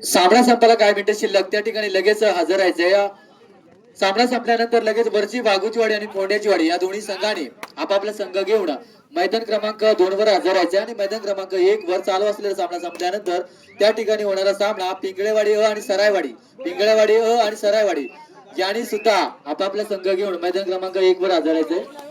सामना संपायला काय मिनिटं शिल्लक, त्या ठिकाणी लगेच हजर राहायचंय. सामना संपल्यानंतर लगेच वरची वाघूची वाडी आणि फोंड्याची वाडी या दोन्ही संघाने आपापला संघ घेऊन मैदान क्रमांक 2 वर हजर राहायचे आणि मैदान क्रमांक 1 वर चालू असलेला सामना संपल्यानंतर त्या ठिकाणी होणारा सामना पिंगळेवाडी आणि सरायवाडी, पिंगळेवाडी आणि सरायवाडी यांनी सुद्धा आपापला संघ घेऊन मैदान क्रमांक 1 वर हजर राहायचे.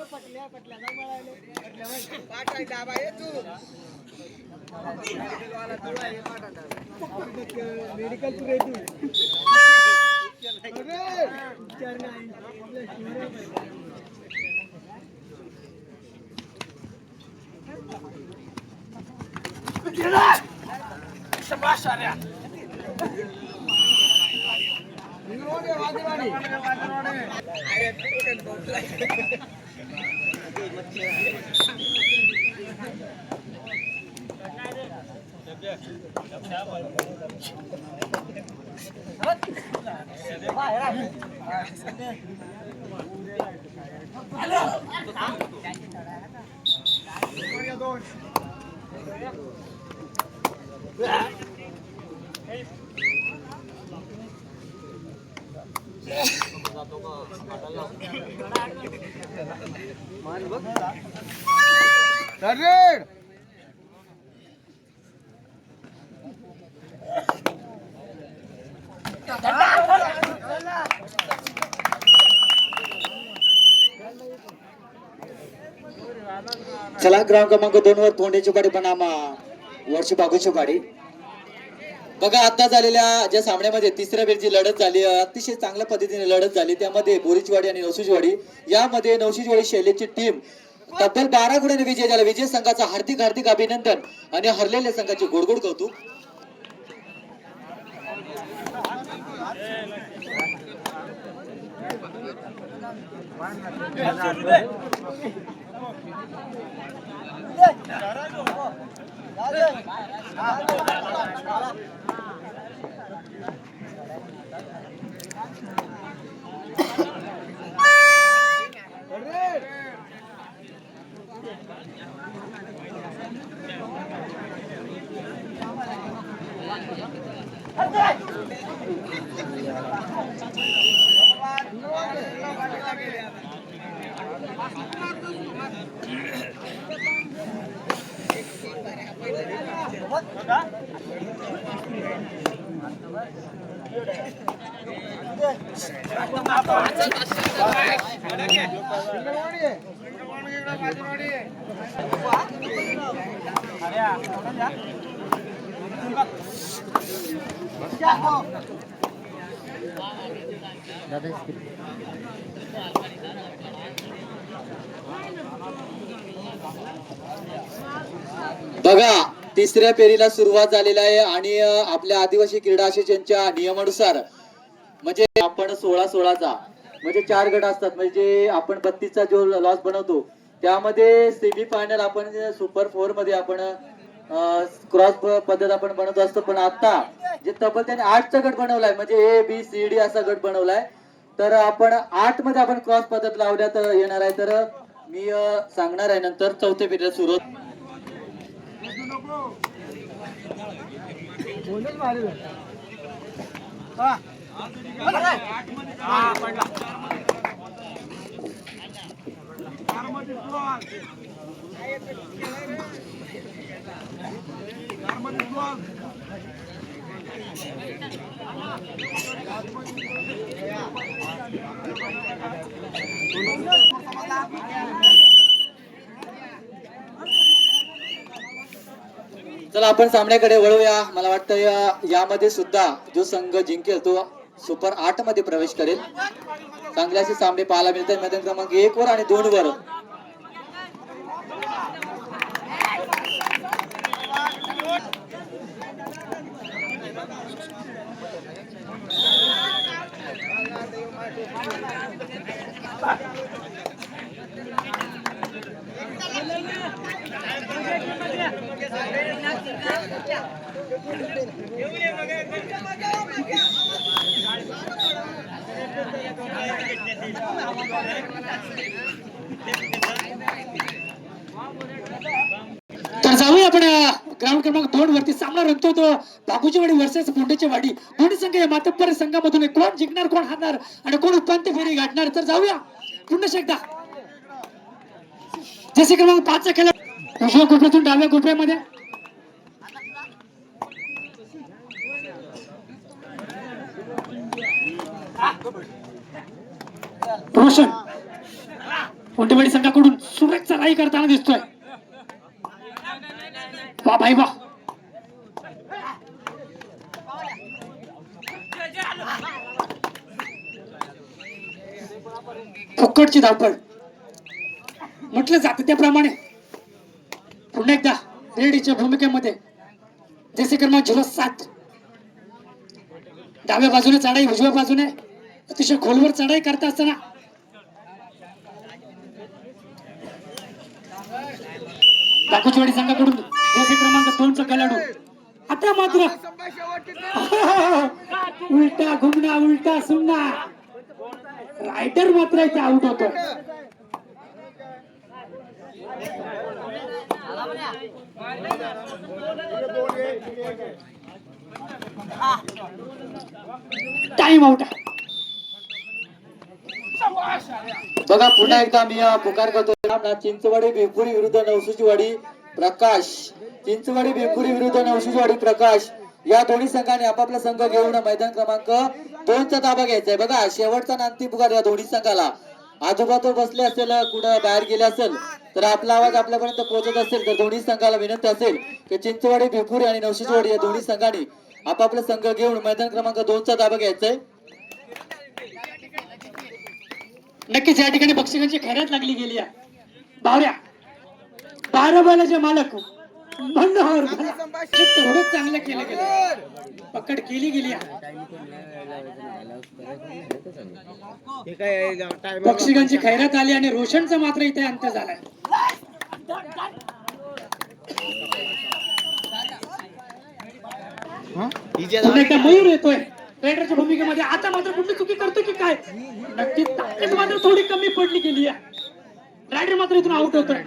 चला ग्राउंड क्रमांक 2 वर तोंड्याची पाडी पण वर्षी बागूची पाडी बघा. आता झालेल्या ज्या सामन्यामध्ये तिसऱ्या वेळची लढत झाली, अतिशय चांगल्या पद्धतीने लढत झाली. त्यामध्ये बोरीचवाडी आणि नवशीचवाडी, यामध्ये नवशीचवाडी शैलेची टीम तब्बल 12 गुणांनी विजय झाला. विजय संघाचा हार्दिक हार्दिक अभिनंदन आणि हरलेल्या संघाचे गोडगोड कौतुक. बघा तिसऱ्या फेरीला सुरुवात झालेला आहे आणि आपल्या आदिवासी क्रीडा असोसिएशनच्या नियमानुसार म्हणजे आपण 16-16चा म्हणजे 4 गट असतात. म्हणजे आपण 32चा जो लॉस बनवतो त्यामध्ये सेमी फायनल आपण सुपर 4 मध्ये आपण क्रॉस पद्धत आपण बनवत असतो. पण आता जे तब्बल त्याने 8चा गट बनवलाय म्हणजे ABCD असा गट बनवलाय. तर आपण 8 मध्ये आपण क्रॉस पद्धत लावण्यात येणार आहे. तर मी सांगणार आहे नंतर चौथ्या फेरीला सुरुवात. चला आपण सामन्याकडे वळूया. मला वाटतं यामध्ये सुद्धा जो संघ जिंकेल तो सुपर 8 मध्ये प्रवेश करेल. चांगले असे सामने पाहायला मिळतात मैदान क्रमांक 1 वर आणि 2 वर. 2 वरती सामना रंगतो तो बागूची वाडी वर्सेस पोंडेची वाडी. दोन्ही संघ या मातब्बर संघामधून कोण जिंकणार कोण हारणार आणि कोण उपांत्य फेरी गाठणार. तर जाऊया पुन्हा एकदा जसे क्रमांक 5 चा खेळ उजव्या कोपऱ्यातून डाव्या कोपऱ्यामध्ये रोशन पोंडेवाडी संघाकडून सुरेख चढाई करताना दिसतोय. वा भाई वा. फुकटची धावपळ म्हटलं जातं त्याप्रमाणे पुन्हा एकदा रेडीच्या भूमिकेमध्ये जसे क्रमांक 07 डाव्या बाजूने चढाई उजव्या बाजूने अतिशय खोलवर चढाई करता असताना बागुचवाडी संघाकडून जसे क्रमांक 2 चा खेळाडू आता मात्र उलटा घुमना उलटा सुमना रायडर मात्र इथे आउट होतो. Time out. बघा पुन्हा एकदा मी पुकार करतो. चिंचवाडी बेपुरी विरुद्ध नवसुचीवाडी प्रकाश. चिंचवाडी बेपुरी विरुद्ध नवसुचीवाडी प्रकाश या दोन्ही संघाने आपापला संघ घेऊन मैदान क्रमांक 2 चा ताबा घ्यायचा आहे. बघा शेवटचा नांती पुकार या दोन्ही संघाला. आजोबाजू बसले असेल कुठं बाहेर गेले असेल तर आपला आवाज आपल्यापर्यंत पोहोचत असेल तर दोन्ही संघाला विनंती असेल की चिंचवाडी बेपुरी आणि नवसुचीवाडी या दोन्ही संघांनी आपापला संघ घेऊन मैदान क्रमांक 2 चा ताबा घ्यायचा आहे. नक्कीच या ठिकाणी बक्षिसांची खैरात लागली गेली आहे. बावऱ्या 12 बैलाचे मालक मनोहर एवढं चांगलं केलं गेलं. पकड केली गेली आहे. बक्षिसांची खैरात आली आणि रोशनचा मात्र इथे अंत झालाय. एकदा मयूर येतोय रेडरच्या भूमिकेमध्ये. आता मात्र कुठली चुकी करतो की काय नक्कीच ताकद मात्र थोडी कमी पडली गेली आहे. रायडर मात्र इथून आउट होतोय.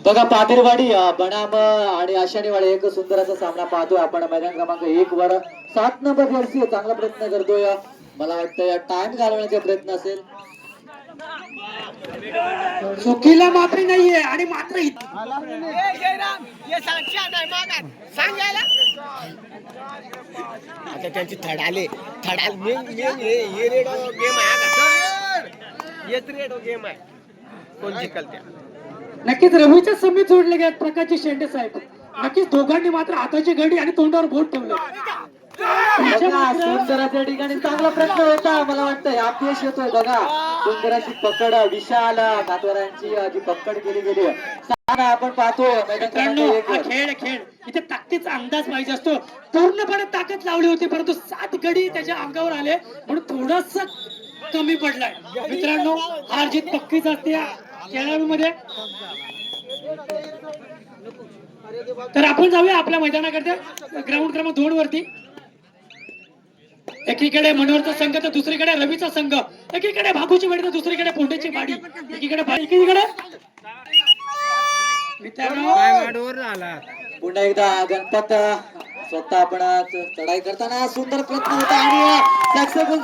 बघा पाथर्डी बनाम आणि आशानीवाडी एक सुंदर असा सामना पाहतोय आपण मैदान क्रमांक 1 वर. 7 नंबर जर्सी चांगला प्रयत्न करतोय. मला वाटतं टाइम घालवण्याचा प्रयत्न असेल. चुकीला माफी नाहीये आणि मात्र आता त्यांची थडाले हे रेडो गेम आहे. येत रेडो गेम आहे. कोण जिंकल त्या. नक्कीच रवीच्या समीत जोडले गेले प्रकाशजी शेंडे साहेब. नक्कीच दोघांनी मात्र हाताची घडी आणि तोंडावर बोट ठेवलं. सुंदराच्या ठिकाणी चांगला प्रयत्न होता. मला वाटतं अपयश येतोय. बघा सुंदराची पकड विशाल कातवारांची जी पकड केली गेली आपण पाहतोय. खेळ इथे ताकदीचा अंदाज पाहिजे असतो. पूर्णपणे ताकद लावली होती परंतु 7 गडी त्याच्या अंगावर आले म्हणून थोडस कमी पडलाय. मित्रांनो हार जीत पक्कीच असते या खेळाडूमध्ये. तर आपण जाऊया आपल्या मैदानाकडे ग्राउंड क्रमांक 2 वरती. एकीकडे मनोहरचा संघ तर दुसरीकडे रवीचा संघ. एकीकडे भागूची वाडी तर दुसरीकडे पोंडेची वाडी. एकीकडे मित्रांनो पुन्हा एकदा गणपत स्वतः आपण चढाई करताना सुंदर प्रयत्न होता आणि सक्सेसफुल